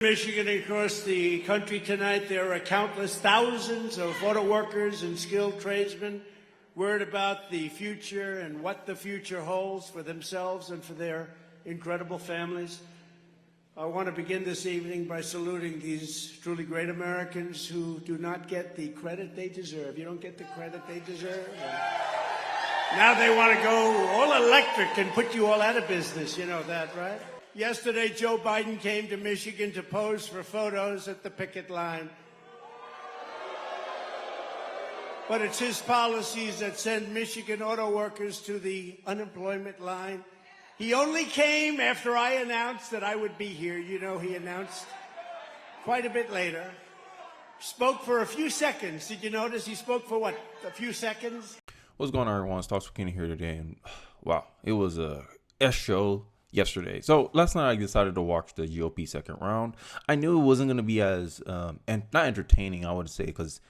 Michigan and across the country tonight, there are countless thousands of auto workers and skilled tradesmen worried about the future and what the future holds for themselves and for their incredible families. I want to begin this evening by saluting these truly great Americans who do not get the credit they deserve. You don't get the credit they deserve. Now they want to go all electric and put you all out of business. You know that, right? Yesterday, Joe Biden came to Michigan to pose for photos at the picket line. But it's his policies that send Michigan auto workers to the unemployment line. He only came after I announced that I would be here. You know, he announced quite a bit later. Spoke for a few seconds. Did you notice he spoke for what, a few seconds? What's going on, everyone? Stocks for Kenny here today. And wow, it was a S show yesterday. So last night I decided to watch the GOP second round. I knew it wasn't going to be as and not entertaining, I would say, because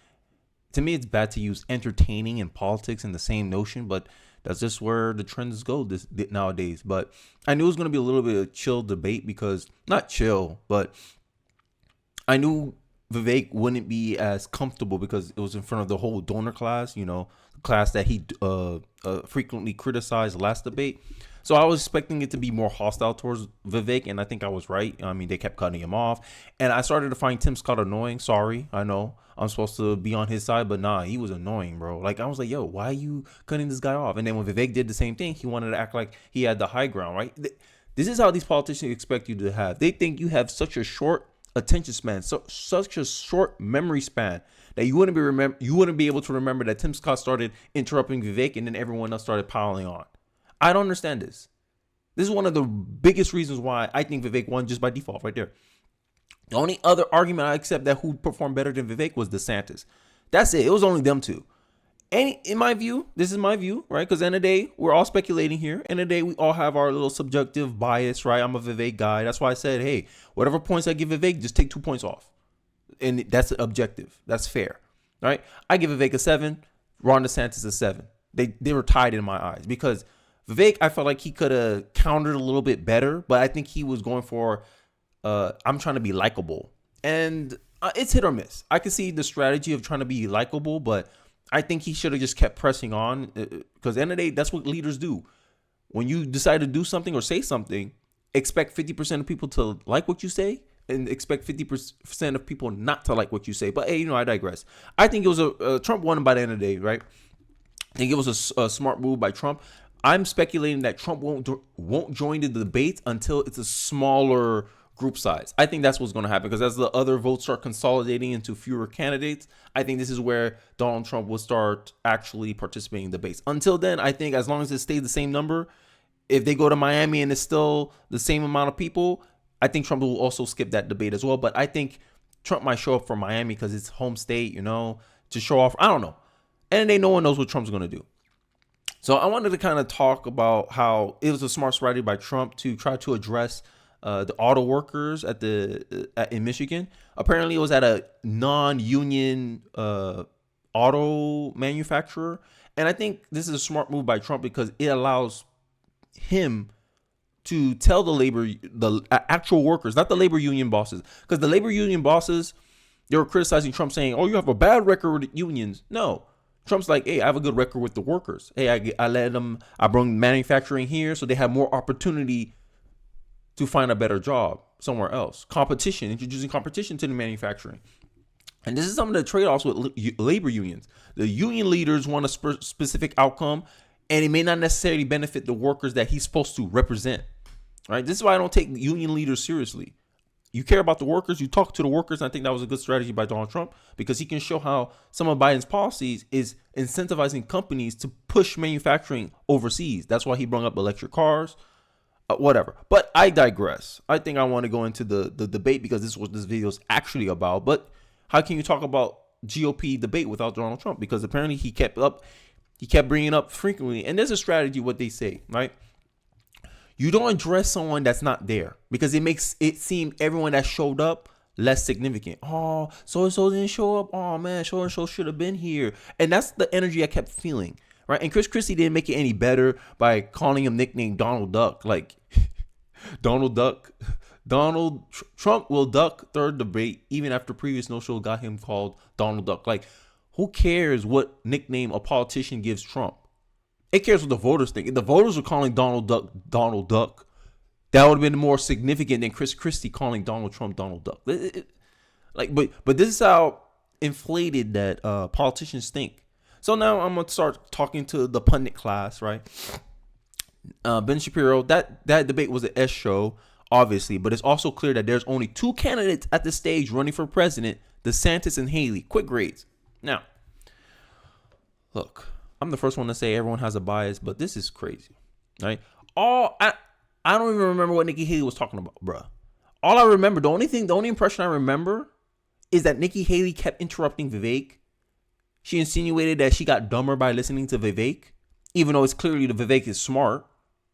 to me it's bad to use entertaining and politics in the same notion, but that's just where the trends go nowadays. But I knew it was going to be a little bit of chill debate, because not chill, but I knew Vivek wouldn't be as comfortable because it was in front of the whole donor class, you know, the class that he frequently criticized last debate. So I was expecting it to be more hostile towards Vivek, and I think I was right. I mean, they kept cutting him off, and I started to find Tim Scott annoying. Sorry, I know I'm supposed to be on his side, but nah, he was annoying, bro. Like, I was like, yo, why are you cutting this guy off? And then when Vivek did the same thing, he wanted to act like he had the high ground, right? This is how these politicians expect you to have. They think you have such a short attention span, such a short memory span, that you wouldn't be able to remember that Tim Scott started interrupting Vivek, and then everyone else started piling on. I don't understand this. This is one of the biggest reasons why I think Vivek won just by default right there. The only other argument I accept that who performed better than Vivek was DeSantis. That's it. It was only them two. And in my view, this is my view, right? Because end of the day, we're all speculating here. End of the day, we all have our little subjective bias, right? I'm a Vivek guy. That's why I said, hey, whatever points I give Vivek, just take 2 points off. And that's objective. That's fair, right? I give Vivek a 7. Ron DeSantis a 7. They were tied in my eyes, because Vivek, I felt like he could have countered a little bit better, but I think he was going for, I'm trying to be likable. And it's hit or miss. I can see the strategy of trying to be likable, but I think he should have just kept pressing on, because at the end of the day, that's what leaders do. When you decide to do something or say something, expect 50% of people to like what you say and expect 50% of people not to like what you say. But hey, I digress. I think it was a Trump won by the end of the day, right? I think it was a smart move by Trump. I'm speculating that Trump won't join the debate until it's a smaller group size. I think that's what's going to happen, because as the other votes start consolidating into fewer candidates, I think this is where Donald Trump will start actually participating in debates. Until then, I think as long as it stays the same number, if they go to Miami and it's still the same amount of people, I think Trump will also skip that debate as well. But I think Trump might show up for Miami because it's home state, to show off. I don't know. And no one knows what Trump's going to do. So I wanted to kind of talk about how it was a smart strategy by Trump to try to address the auto workers in Michigan. Apparently, it was at a non-union auto manufacturer, and I think this is a smart move by Trump because it allows him to tell the actual workers, not the labor union bosses, because the labor union bosses, they were criticizing Trump, saying, "Oh, you have a bad record with unions." No. Trump's like, hey, I have a good record with the workers. Hey, I bring manufacturing here so they have more opportunity to find a better job somewhere else. Introducing competition to the manufacturing. And this is some of the trade-offs with labor unions. The union leaders want a specific outcome, and it may not necessarily benefit the workers that he's supposed to represent. Right? This is why I don't take union leaders seriously. You care about the workers, you talk to the workers, and I think that was a good strategy by Donald Trump, because he can show how some of Biden's policies is incentivizing companies to push manufacturing overseas. That's why he brought up electric cars, whatever. But I digress. I think I want to go into the debate, because this is what this video is actually about. But how can you talk about GOP debate without Donald Trump? Because apparently he kept bringing it up frequently. And there's a strategy, what they say, right? You don't address someone that's not there, because it makes it seem everyone that showed up less significant. Oh, so-and-so didn't show up. Oh, man, so-and-so should have been here. And that's the energy I kept feeling, right? And Chris Christie didn't make it any better by calling him nickname Donald Duck. Like, Donald Duck Trump will duck third debate even after previous no-show got him called Donald Duck. Like, who cares what nickname a politician gives Trump? It cares what the voters think. If the voters were calling Donald Duck, that would have been more significant than Chris Christie calling Donald Trump Donald Duck. But this is how inflated that politicians think. So now I'm gonna start talking to the pundit class, right? Ben Shapiro, that debate was an S show, obviously, but it's also clear that there's only two candidates at the stage running for president: DeSantis and Haley. Quick grades. Now, look, I'm the first one to say everyone has a bias, but this is crazy, right? I don't even remember what Nikki Haley was talking about, bruh. All I remember, the only impression I remember is that Nikki Haley kept interrupting Vivek. She insinuated that she got dumber by listening to Vivek, even though it's clearly the Vivek is smart.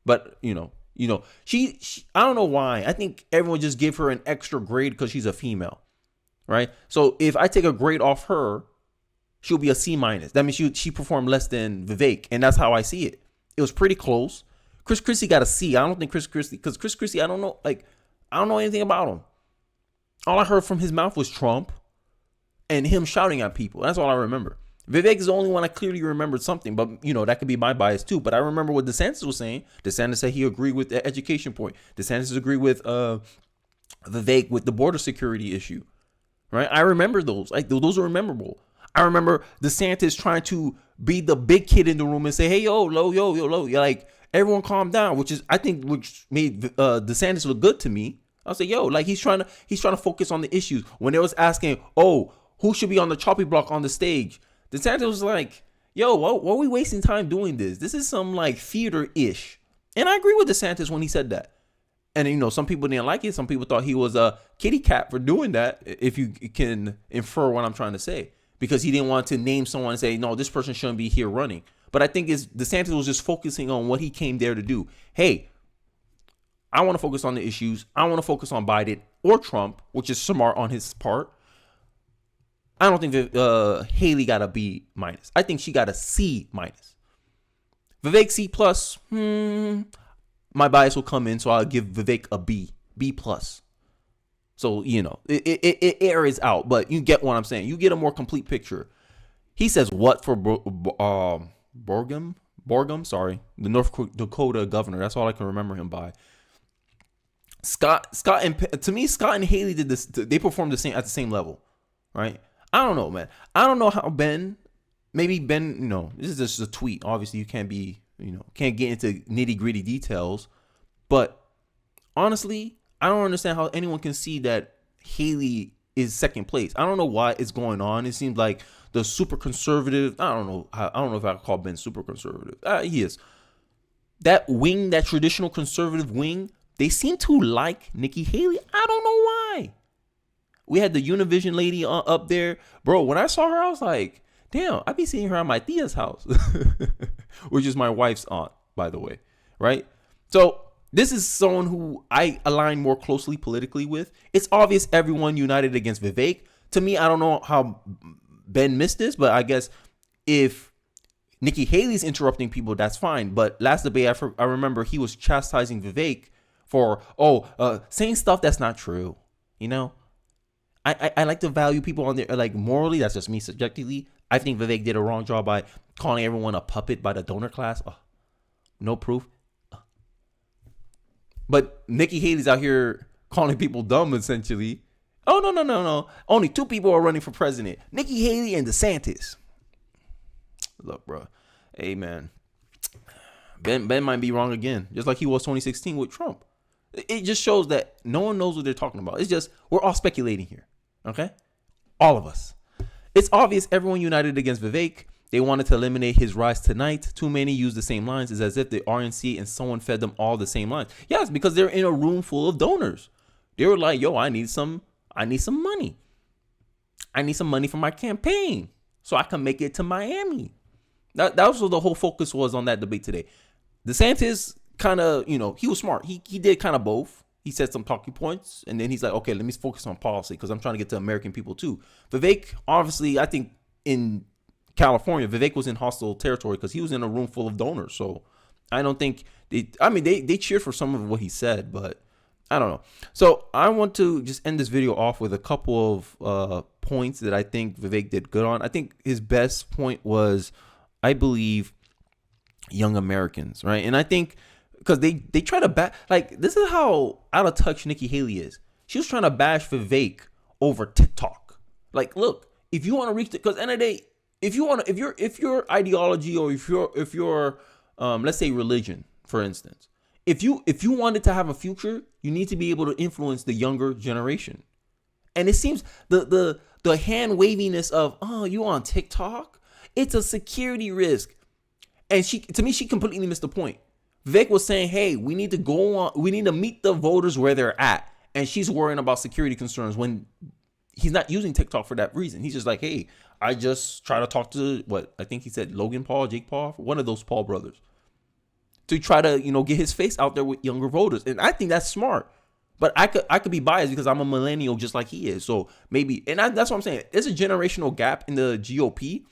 But she I don't know why. I think everyone just give her an extra grade because she's a female, right? So if I take a grade off her, she'll be a C minus. That means she performed less than Vivek, and that's how I see it. It was pretty close. Chris Christie got a C. I don't think Chris Christie, I don't know anything about him. All I heard from his mouth was Trump and him shouting at people. That's all I remember. Vivek is the only one I clearly remembered something, but that could be my bias too. But I remember what DeSantis was saying. DeSantis said he agreed with the education point. DeSantis agreed with Vivek with the border security issue, right? I remember those. Those are memorable. I remember DeSantis trying to be the big kid in the room and say, "Hey, yo, like everyone calm down," which made DeSantis look good to me. I was like, "Yo, like he's trying to focus on the issues." When they was asking, "Oh, who should be on the choppy block on the stage?" DeSantis was like, "Yo, what are we wasting time doing this? This is some like theater-ish." And I agree with DeSantis when he said that. And some people didn't like it. Some people thought he was a kitty cat for doing that, if you can infer what I'm trying to say. Because he didn't want to name someone and say, no, this person shouldn't be here running. But I think DeSantis was just focusing on what he came there to do. Hey, I want to focus on the issues. I want to focus on Biden or Trump, which is smart on his part. I don't think that Haley got a B minus. I think she got a C minus. Vivek C plus. My bias will come in, so I'll give Vivek a B plus. So it airs out, but you get what I'm saying. You get a more complete picture. He says what for Borgum, sorry, the North Dakota governor. That's all I can remember him by. Scott and Haley did this. They performed at the same level, right? I don't know, man. I don't know how maybe Ben, this is just a tweet. Obviously, you can't get into nitty gritty details, but honestly, I don't understand how anyone can see that Haley is second place. I don't know why it's going on. It seems like the super conservative. I don't know if I could call Ben super conservative. He is. That wing, that traditional conservative wing, they seem to like Nikki Haley. I don't know why. We had the Univision lady up there. Bro, when I saw her, I was like, damn, I be seeing her at my tia's house, which is my wife's aunt, by the way, right? So this is someone who I align more closely politically with. It's obvious everyone united against Vivek. To me, I don't know how Ben missed this, but I guess if Nikki Haley's interrupting people, that's fine. But last debate, I remember he was chastising Vivek for, saying stuff that's not true. I like to value people on there, like morally. That's just me subjectively. I think Vivek did a wrong job by calling everyone a puppet by the donor class. No proof. But Nikki Haley's out here calling people dumb, essentially. Oh, no. Only two people are running for president. Nikki Haley and DeSantis. Look, bro. Hey, man. Ben might be wrong again, just like he was 2016 with Trump. It just shows that no one knows what they're talking about. It's just, we're all speculating here. Okay? All of us. It's obvious everyone united against Vivek. They wanted to eliminate his rise tonight. Too many use the same lines. It's as if the RNC and someone fed them all the same lines. Yes, because they're in a room full of donors. They were like, yo, I need some money. I need some money for my campaign so I can make it to Miami. That was what the whole focus was on that debate today. DeSantis kind of, he was smart. He did kind of both. He said some talking points, and then he's like, okay, let me focus on policy because I'm trying to get to American people too. Vivek, obviously, I think in California, Vivek was in hostile territory because he was in a room full of donors. So I don't think they cheered for some of what he said, but I don't know. So I want to just end this video off with a couple of points that I think Vivek did good on. I think his best point was, I believe, young Americans, right? And I think because they try to bash, like, this is how out of touch Nikki Haley is. She was trying to bash Vivek over TikTok. Like, look, if you want to reach the, because end of the day, if you want to, if your ideology, or if your let's say religion, for instance, if you wanted to have a future, you need to be able to influence the younger generation. And it seems the hand waviness of, oh, you on TikTok? It's a security risk. And to me, she completely missed the point. Vivek was saying, hey, we need to go on, we need to meet the voters where they're at. And she's worrying about security concerns when he's not using TikTok for that reason. He's just like, hey, I just try to talk to, what I think he said, Logan Paul, Jake Paul, one of those Paul brothers, to try to, get his face out there with younger voters. And I think that's smart. But I could be biased because I'm a millennial just like he is. So maybe, and that's what I'm saying. There's a generational gap in the GOP.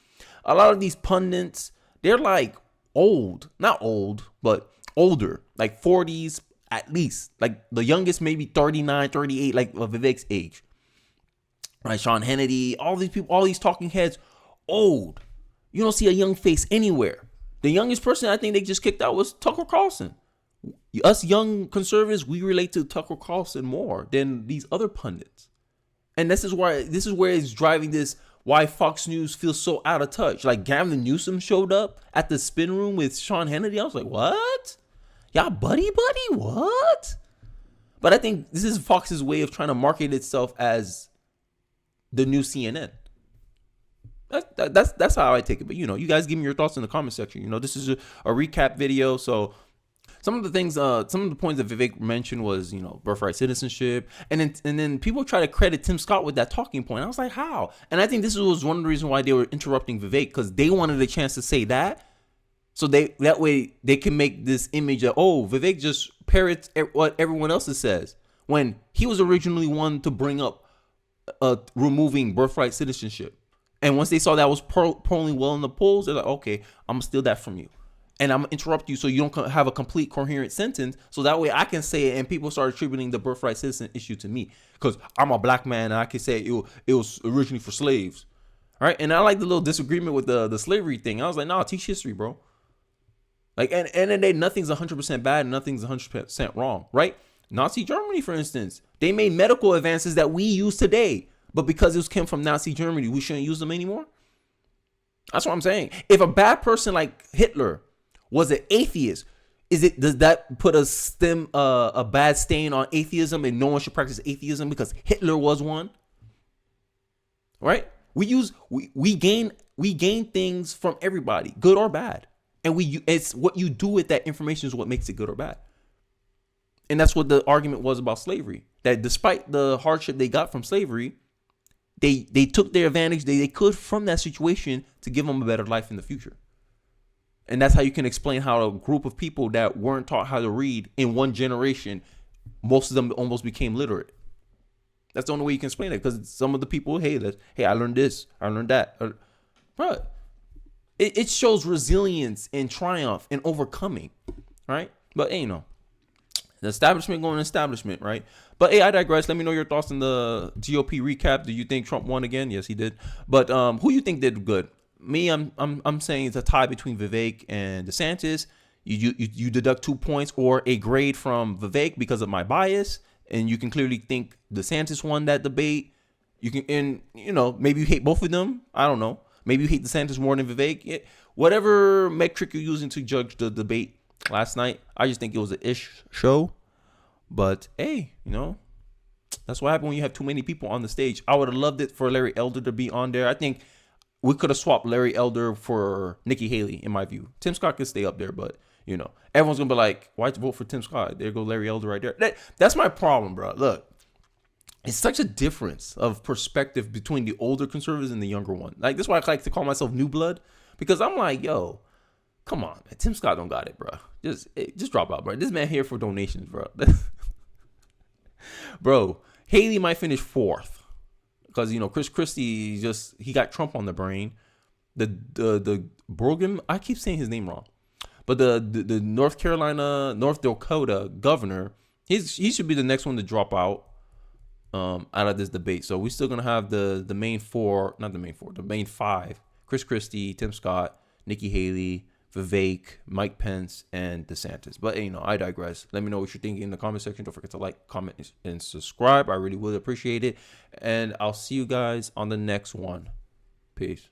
A lot of these pundits, they're like old, not old, but older, like 40s at least. Like the youngest maybe 39, 38, like Vivek's age. Right, Sean Hannity, all these people, all these talking heads, old. You don't see a young face anywhere. The youngest person I think they just kicked out was Tucker Carlson. Us young conservatives, we relate to Tucker Carlson more than these other pundits. And this is where it's driving this, why Fox News feels so out of touch. Like Gavin Newsom showed up at the spin room with Sean Hannity. I was like, what? Y'all buddy? What? But I think this is Fox's way of trying to market itself as the new CNN. That's how I take it. But you guys give me your thoughts in the comment section. This is a recap video. So some of the things, some of the points that Vivek mentioned was, birthright citizenship, and then people try to credit Tim Scott with that talking point. I was like, how? And I think this was one of the reasons why they were interrupting Vivek, because they wanted a chance to say that, so that way they can make this image of, oh, Vivek just parrots what everyone else says, when he was originally one to bring up removing birthright citizenship. And once they saw that was polling well in the polls, they're like, okay, I'm gonna steal that from you, and I'm gonna interrupt you so you don't have a complete coherent sentence, so that way I can say it and people start attributing the birthright citizen issue to me because I'm a black man and I can say it was originally for slaves. All right. And I like the little disagreement with the slavery thing. I was like, nah, teach history, bro. Like, and the day, nothing's 100% bad and nothing's 100% wrong, right? Nazi Germany, for instance, they made medical advances that we use today, but because it came from Nazi Germany, we shouldn't use them anymore. That's what I'm saying. If a bad person like Hitler was an atheist, does that put a bad stain on atheism, and no one should practice atheism because Hitler was one? Right? We gain things from everybody, good or bad. And it's what you do with that information is what makes it good or bad. And that's what the argument was about slavery. That despite the hardship they got from slavery, they took their advantage they could from that situation to give them a better life in the future. And that's how you can explain how a group of people that weren't taught how to read in one generation, most of them almost became literate. That's the only way you can explain it, because some of the people, hey, I learned this, I learned that. Bro, it shows resilience and triumph and overcoming, right? But hey, the establishment going establishment, right? But hey, I digress. Let me know your thoughts on the GOP recap. Do you think Trump won again? Yes, he did. But who you think did good? Me, I'm saying it's a tie between Vivek and DeSantis. You deduct 2 points or a grade from Vivek because of my bias, and you can clearly think DeSantis won that debate. You can, and maybe you hate both of them. I don't know. Maybe you hate DeSantis more than Vivek. Whatever metric you're using to judge the debate last night, I just think it was an ish show. But hey, that's what happened when you have too many people on the stage. I would have loved it for Larry Elder to be on there. I think we could have swapped Larry Elder for Nikki Haley, in my view. Tim Scott could stay up there, but everyone's gonna be like, why'd you vote for Tim Scott? There go Larry Elder right there. That's my problem, bro. Look, it's such a difference of perspective between the older conservatives and the younger one. Like, that's why I like to call myself new blood, because I'm like, yo, come on, man. Tim Scott don't got it, bro. Just drop out, bro. This man here for donations, bro. Bro, Haley might finish 4th because Chris Christie he got Trump on the brain. The Brogan, I keep saying his name wrong, but the North Dakota governor, He should be the next one to drop out of this debate. So we're still gonna have the main four, not the main four, the main five: Chris Christie, Tim Scott, Nikki Haley, Vivek, Mike Pence, and DeSantis. But I digress. Let me know what you're thinking in the comment section. Don't forget to like, comment, and subscribe. I really would appreciate it. And I'll see you guys on the next one. Peace.